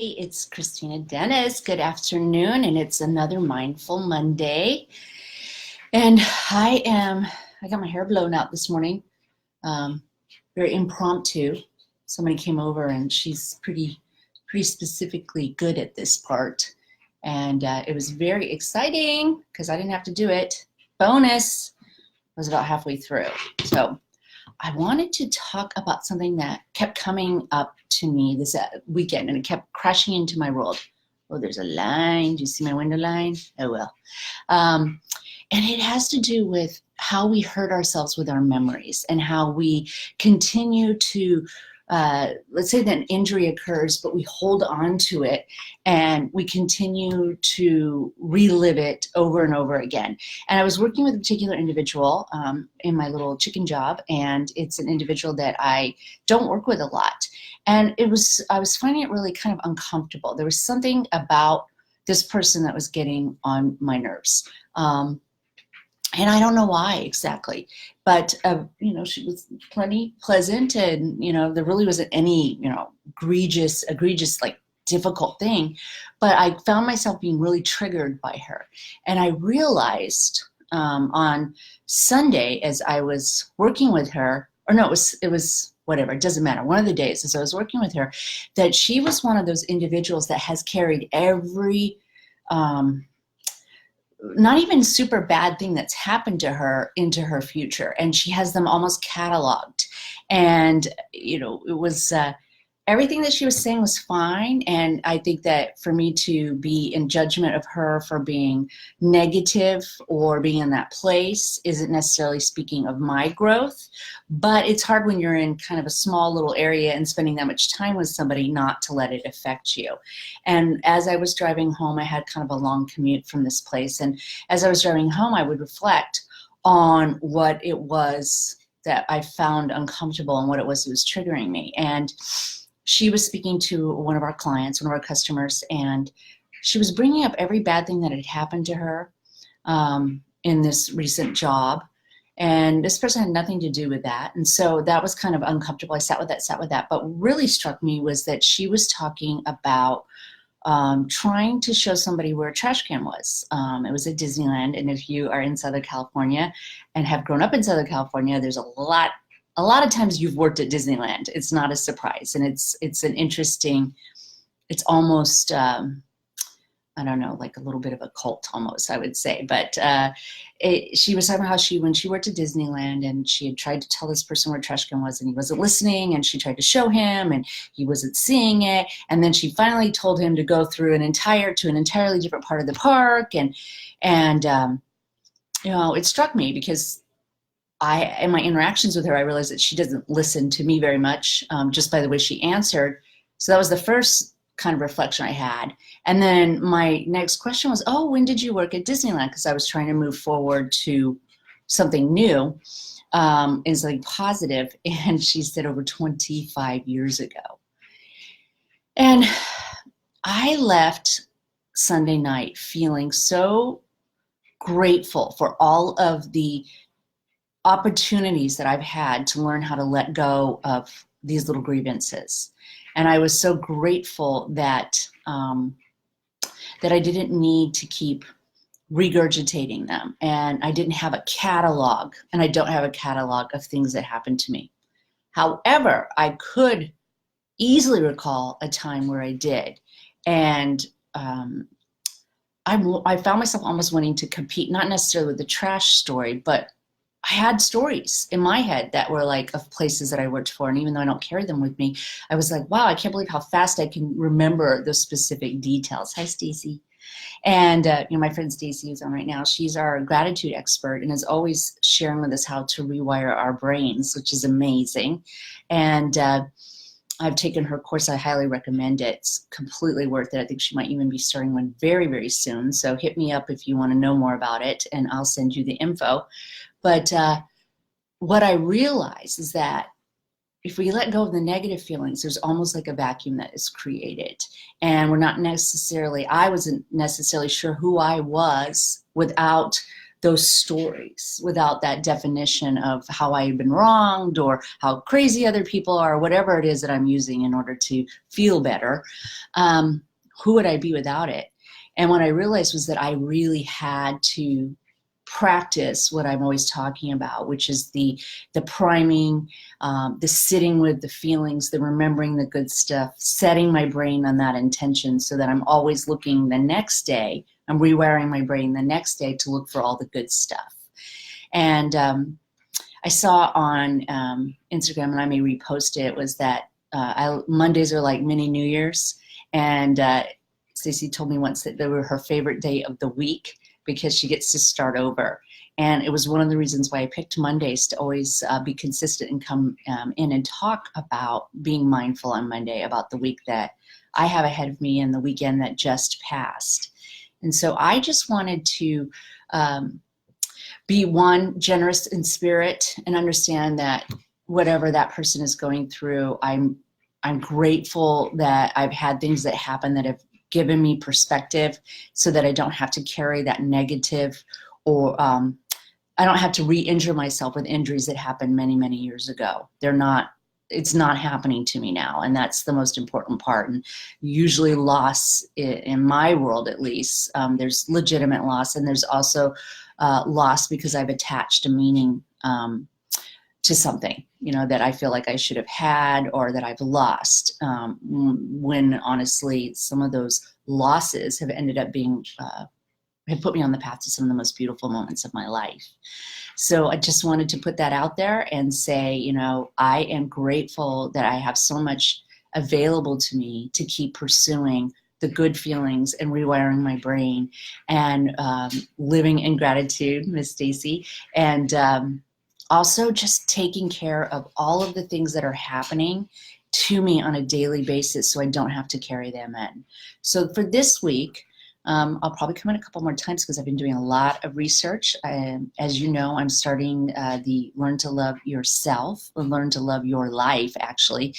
Hey, it's Kristina Dennis. Good afternoon, and it's another Mindful Monday. And I got my hair blown out this morning, um, very impromptu. Somebody came over, and she's pretty specifically good at this part. And it was very exciting because I didn't have to do it. Bonus, I was about halfway through. So I wanted to talk about something that kept coming up to me this weekend, and it kept crashing into my world. Oh, there's a line. Do you see my window line? Oh, well. Um, and it has to do with how we hurt ourselves with our memories and how we continue to, let's say that an injury occurs, but we hold on to it and we continue to relive it over and over again. And I was working with a particular individual in my little chicken job, and it's an individual that I don't work with a lot. And I was finding it really kind of uncomfortable. There was something about this person that was getting on my nerves. And I don't know why exactly, but she was plenty pleasant, and there really wasn't any egregious like difficult thing, but I found myself being really triggered by her, and I realized on Sunday as I was working with her, or no, it was whatever, it doesn't matter. One of the days as I was working with her, that she was one of those individuals that has carried every not even super bad thing that's happened to her into her future, and she has them almost cataloged. And it was everything that she was saying was fine, and I think that for me to be in judgment of her for being negative or being in that place isn't necessarily speaking of my growth. But it's hard when you're in kind of a small little area and spending that much time with somebody not to let it affect you. And as I was driving home, I had kind of a long commute from this place, and as I was driving home, I would reflect on what it was that I found uncomfortable and what it was that was triggering me. And she was speaking to one of our clients, one of our customers, and she was bringing up every bad thing that had happened to her in this recent job. And this person had nothing to do with that. And so that was kind of uncomfortable. I sat with that. But what really struck me was that she was talking about trying to show somebody where a trash can was. It was at Disneyland. And if you are in Southern California and have grown up in Southern California, there's a lot of times you've worked at Disneyland. It's not a surprise. And it's an interesting, it's almost, I don't know, like a little bit of a cult almost, I would say. But she was talking about how when she worked at Disneyland, and she had tried to tell this person where trash can was, and he wasn't listening, and she tried to show him, and he wasn't seeing it. And then she finally told him to go through an entirely different part of the park. And it struck me because in my interactions with her, I realized that she doesn't listen to me very much, just by the way she answered. So that was the first kind of reflection I had. And then my next question was, oh, when did you work at Disneyland? Because I was trying to move forward to something new, and something positive. And she said over 25 years ago. And I left Sunday night feeling so grateful for all of the opportunities that I've had to learn how to let go of these little grievances. And I was so grateful that that I didn't need to keep regurgitating them. And I didn't have a catalog, and I don't have a catalog of things that happened to me. However, I could easily recall a time where I did. And I found myself almost wanting to compete, not necessarily with the trash story, but I had stories in my head that were like of places that I worked for. And even though I don't carry them with me, I was like, wow, I can't believe how fast I can remember those specific details. Hi, Stacy. And my friend Stacy is on right now. She's our gratitude expert and is always sharing with us how to rewire our brains, which is amazing. And I've taken her course. I highly recommend it. It's completely worth it. I think she might even be starting one very, very soon. So hit me up if you want to know more about it, and I'll send you the info. But what I realize is that if we let go of the negative feelings, there's almost like a vacuum that is created. And I wasn't necessarily sure who I was without those stories, without that definition of how I've been wronged or how crazy other people are, whatever it is that I'm using in order to feel better, who would I be without it? And what I realized was that I really had to practice what I'm always talking about, which is the priming, the sitting with the feelings, the remembering the good stuff, setting my brain on that intention so that I'm always looking the next day. I'm rewiring my brain the next day to look for all the good stuff. And I saw on Instagram, and I may repost it, was that Mondays are like mini New Year's. And Stacey told me once that they were her favorite day of the week because she gets to start over. And it was one of the reasons why I picked Mondays, to always be consistent and come in and talk about being mindful on Monday about the week that I have ahead of me and the weekend that just passed. And so I just wanted to be, one, generous in spirit and understand that whatever that person is going through, I'm grateful that I've had things that happen that have given me perspective so that I don't have to carry that negative, or I don't have to re-injure myself with injuries that happened many, many years ago. It's not happening to me now, and that's the most important part. And usually loss, in my world at least, there's legitimate loss, and there's also loss because I've attached a meaning to something, that I feel like I should have had or that I've lost, when honestly some of those losses have ended up being, have put me on the path to some of the most beautiful moments of my life. So I just wanted to put that out there and say, I am grateful that I have so much available to me to keep pursuing the good feelings and rewiring my brain and living in gratitude, Miss Stacey, and also just taking care of all of the things that are happening to me on a daily basis so I don't have to carry them in. So for this week, I'll probably come in a couple more times because I've been doing a lot of research. As you know, I'm starting the Learn to Love Yourself, or Learn to Love Your Life, actually,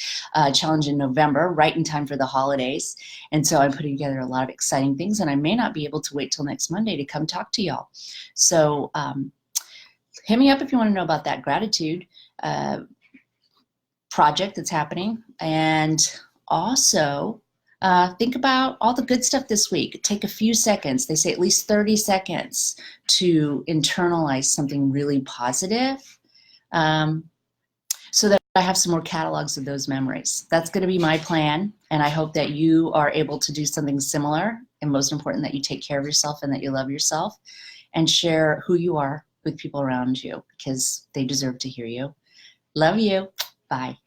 challenge in November, right in time for the holidays. And so I'm putting together a lot of exciting things, and I may not be able to wait till next Monday to come talk to y'all. So hit me up if you want to know about that gratitude project that's happening. And also think about all the good stuff this week. Take a few seconds, they say at least 30 seconds, to internalize something really positive, so that I have some more catalogs of those memories. That's going to be my plan, and I hope that you are able to do something similar, and most important, that you take care of yourself and that you love yourself and share who you are with people around you, because they deserve to hear you. Love you. Bye.